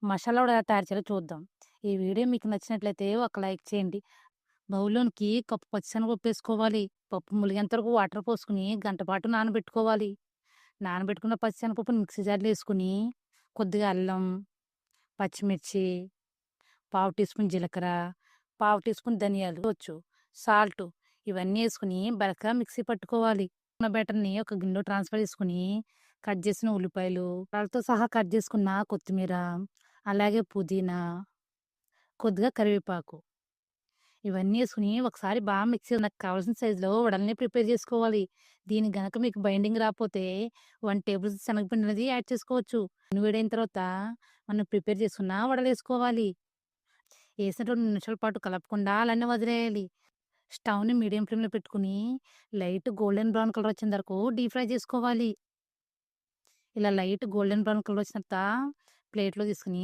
మసాలా వడ ఎలా తయారు చేయాలో చూద్దాం. ఈ వీడియో మీకు నచ్చినట్లయితే ఒక లైక్ చేయండి. బౌల్‌లోనికి కప్పు పచ్చిశనగపప్పు ఏసుకోవాలి. పప్పు ములిగేంత వరకు వాటర్ పోసుకొని గంట పాటు నానబెట్టుకోవాలి. నానబెట్టుకున్న పచ్చిశనగపప్పుని మిక్సీ జార్‌లో ఏసుకొని కొద్దిగా అల్లం, పచ్చిమిర్చి, పావు టీ స్పూన్ జీలకర్ర, పావు టీ స్పూన్ ధనియాలు వచ్చు, సాల్టు ఇవన్నీ ఏసుకొని బరకగా మిక్సీ పట్టుకోవాలి. ఉన్న బ్యాటర్‌ని ఒక గిన్నెలో ట్రాన్స్‌ఫర్ చేసుకొని కట్ చేసిన ఉల్లిపాయలు, వాళ్ళతో సహా కట్ చేసుకున్న కొత్తిమీర, అలాగే పుదీనా, కొద్దిగా కరివేపాకు ఇవన్నీ ఏసుకొని ఒకసారి మిక్సీ నాకు కావాల్సిన సైజులో వడల్ని ప్రిపేర్ చేసుకోవాలి. దీనికి గనక మీకు బైండింగ్ రాకపోతే 1 టేబుల్ శనగపిండి అనేది యాడ్ చేసుకోవచ్చు. నూనె వేడైన తర్వాత మనం ప్రిపేర్ చేసుకున్న వడలేసుకోవాలి. ఏసిన 2 నిమిషాల పాటు కలపకుండా అలానే వదిలేయాలి. స్టవ్‌ని మీడియం ఫ్లేమ్‌లో పెట్టుకొని లైట్ గోల్డెన్ బ్రౌన్ కలర్ వచ్చేంత వరకు డీప్ ఫ్రై చేసుకోవాలి. ఇలా లైట్ గోల్డెన్ బ్రౌన్ కలర్ వచ్చిన తర్వాత ప్లేట్‌లో తీసుకొని